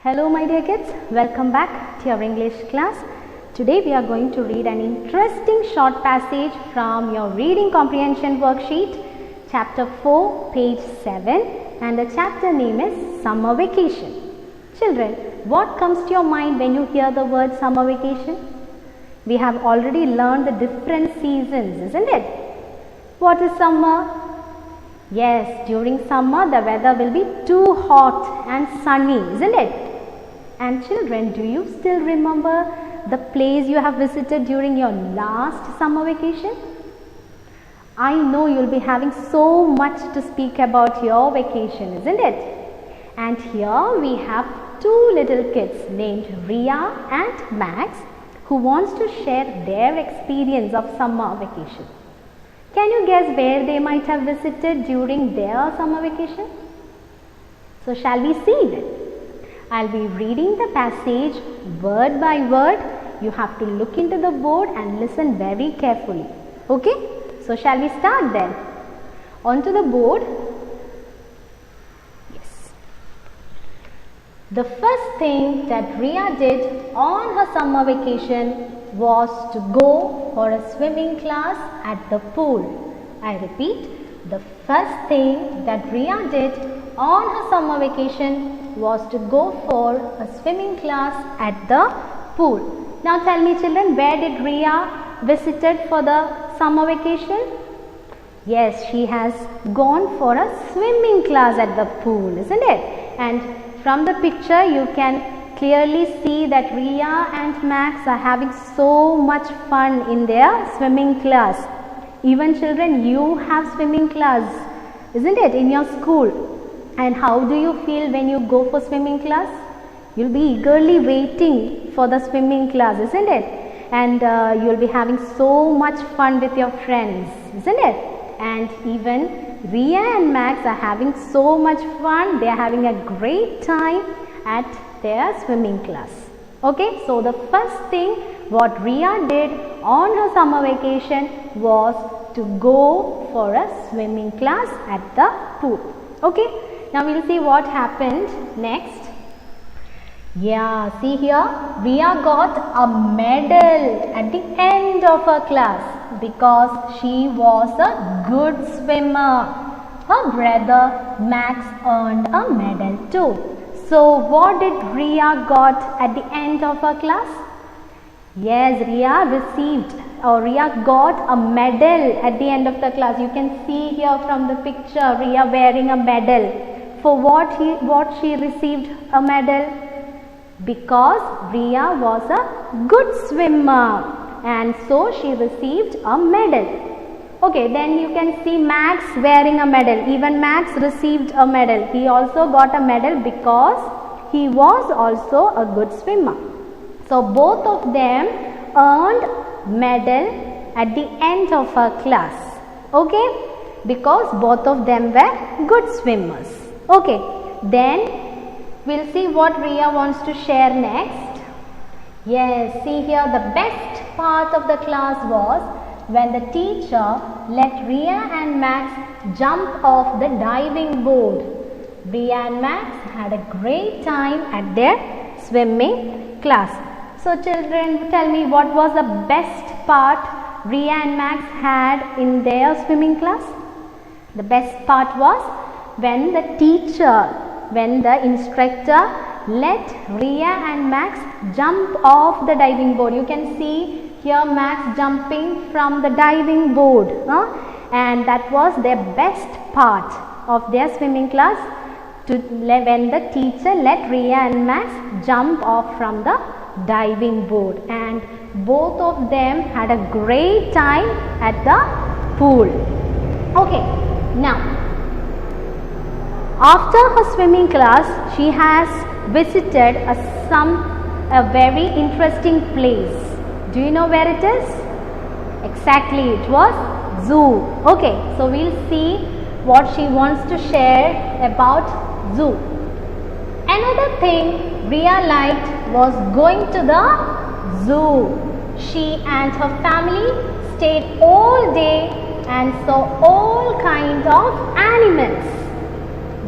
Hello my dear kids, welcome back to your English class. Today we are going to read an interesting short passage from your reading comprehension worksheet, chapter 4, page 7, and the chapter name is Summer Vacation. Children, what comes to your mind when you hear the word summer vacation? We have already learned the different seasons, isn't it? What is summer? Yes, during summer the weather will be too hot and sunny, isn't it? And children, do you still remember the place you have visited during your last summer vacation? I know you'll be having so much to speak about your vacation, isn't it? And here we have two little kids named Ria and Max who wants to share their experience of summer vacation. Can you guess where they might have visited during their summer vacation? So shall we see then? I'll be reading the passage word by word. You have to look into the board and listen very carefully. Okay? So shall we start then? Onto the board. Yes. The first thing that Ria did on her summer vacation was to go for a swimming class at the pool. I repeat, the first thing that Ria did on her summer vacation was to go for a swimming class at the pool. Now tell me children, where did Ria visited for the summer vacation? Yes, she has gone for a swimming class at the pool, isn't it? And from the picture you can clearly see that Ria and Max are having so much fun in their swimming class. Even children, you have swimming class, isn't it, in your school? And how do you feel when you go for swimming class? You'll be eagerly waiting for the swimming class, isn't it? And you'll be having so much fun with your friends, isn't it? And even Ria and Max are having so much fun. They are having a great time at their swimming class. Okay, so the first thing what Ria did on her summer vacation was to go for a swimming class at the pool. Okay, now we will see what happened next. Yeah, see here, Ria got a medal at the end of her class because she was a good swimmer. Her brother Max earned a medal too. So what did Ria got at the end of her class? Yes, Ria got a medal at the end of the class. You can see here from the picture Ria wearing a medal. For what she received a medal? Because Ria was a good swimmer and so she received a medal. Okay, then you can see Max wearing a medal. Even Max received a medal. He also got a medal because he was also a good swimmer. So both of them earned medal at the end of her class. Okay, because both of them were good swimmers. Okay, then we'll see what Ria wants to share next. Yes, see here, the best part of the class was when the teacher let Ria and Max jump off the diving board. Ria and Max had a great time at their swimming class. So children, tell me, what was the best part Ria and Max had in their swimming class? The best part was when the instructor let Ria and Max jump off the diving board. You can see here Max jumping from the diving board, and that was their best part of their swimming class, when the teacher let Ria and Max jump off from the diving board, and both of them had a great time at the pool. Okay, now after her swimming class, she has visited a very interesting place. Do you know where it is? Exactly, it was zoo. Okay, so we'll see what she wants to share about zoo. Another thing Ria liked was going to the zoo. She and her family stayed all day and saw all kinds of animals.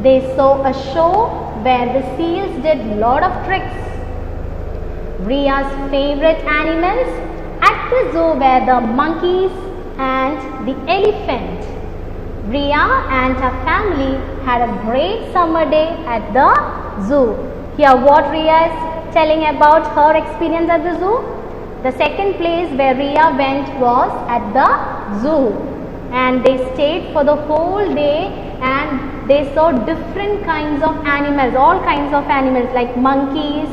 They saw a show where the seals did lot of tricks. Ria's favorite animals at the zoo were the monkeys and the elephant. Ria and her family had a great summer day at the zoo. Here what Ria is telling about her experience at the zoo. The second place where Ria went was at the zoo, and they stayed for the whole day and they saw different kinds of animals, all kinds of animals like monkeys,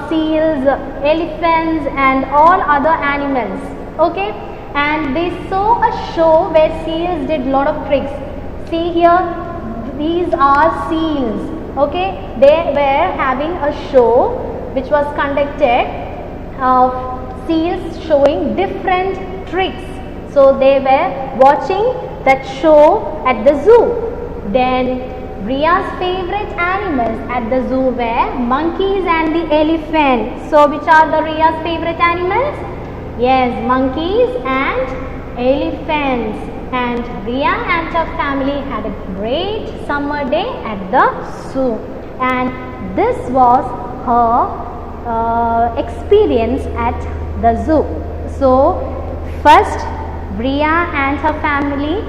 seals, elephants and all other animals. Okay, and they saw a show where seals did lot of tricks. See here, these are seals. Okay, they were having a show which was conducted of seals showing different tricks. So they were watching that show at the zoo. Then Ria's favorite animals at the zoo were monkeys and the elephant. So which are the Ria's favorite animals? Yes, monkeys and elephants. And Ria and her family had a great summer day at the zoo. And this was her experience at the zoo. So first Ria and her family,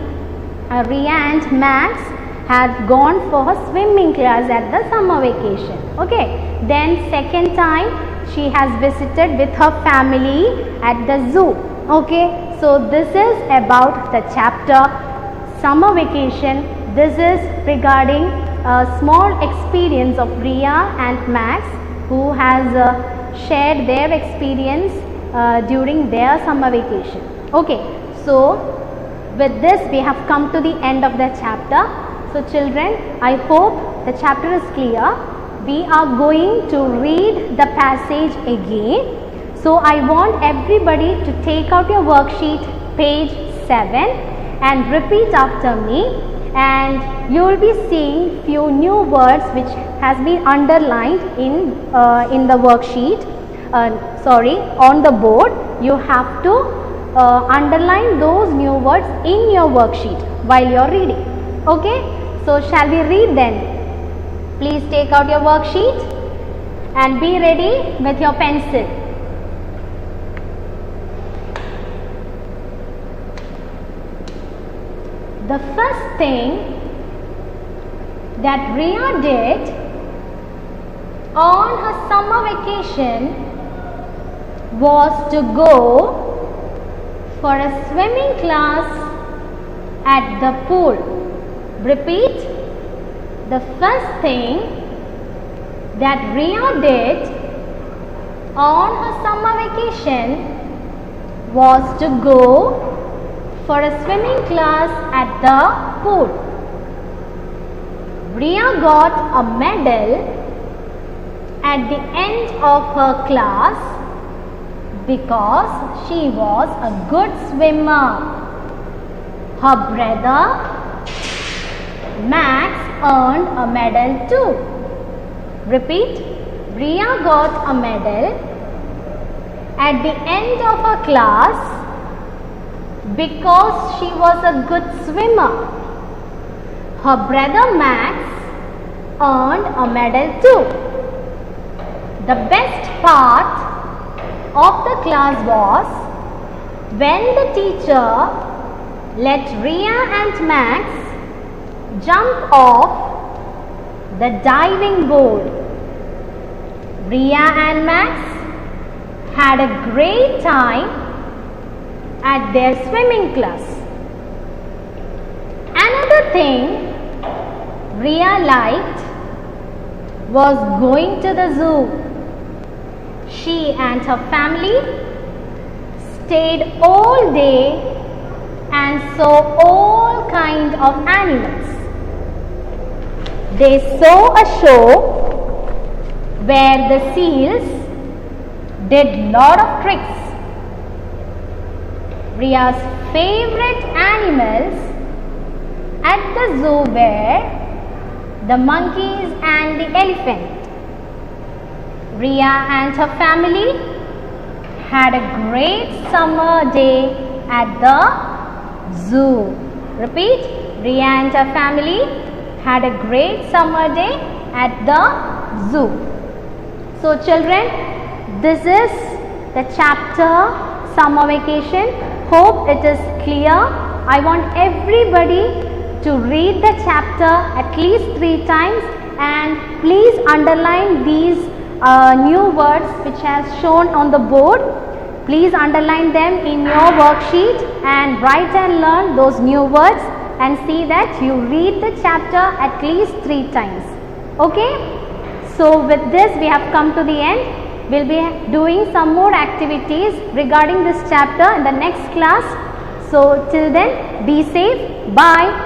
Ria and Max had gone for her swimming class at the summer vacation. Okay, then second time she has visited with her family at the zoo. Okay, so this is about the chapter summer vacation. This is regarding a small experience of Ria and Max, who has shared their experience during their summer vacation. Okay, so with this we have come to the end of the chapter. So children, I hope the chapter is clear. We are going to read the passage again. So I want everybody to take out your worksheet, page 7, and repeat after me. And you will be seeing few new words which has been underlined in the worksheet. On the board. You have to underline those new words in your worksheet while you are reading. Okay, so shall we read then? Please take out your worksheet and be ready with your pencil. The first thing that Ria did on her summer vacation was to go for a swimming class at the pool. Repeat. The first thing that Ria did on her summer vacation was to go for a swimming class at the pool. Ria got a medal at the end of her class because she was a good swimmer. Her brother Max earned a medal too. Repeat. Ria got a medal at the end of her class because she was a good swimmer. Her brother Max earned a medal too. The best part of the class was when the teacher let Ria and Max jump off the diving board. Ria and Max had a great time at their swimming class. Another thing Ria liked was going to the zoo. She and her family stayed all day and saw all kinds of animals. They saw a show where the seals did lot of tricks. Ria's favorite animals at the zoo were the monkeys and the elephant. Ria and her family had a great summer day at the zoo. Repeat. Ria and her family had a great summer day at the zoo. So children, this is the chapter summer vacation. Hope it is clear. I want everybody to read the chapter at least 3 times, and please underline these new words which has shown on the board. Please underline them in your worksheet and write and learn those new words, and see that you read the chapter at least 3 times. Okay? So with this we have come to the end. We'll be doing some more activities regarding this chapter in the next class. So till then, be safe. Bye.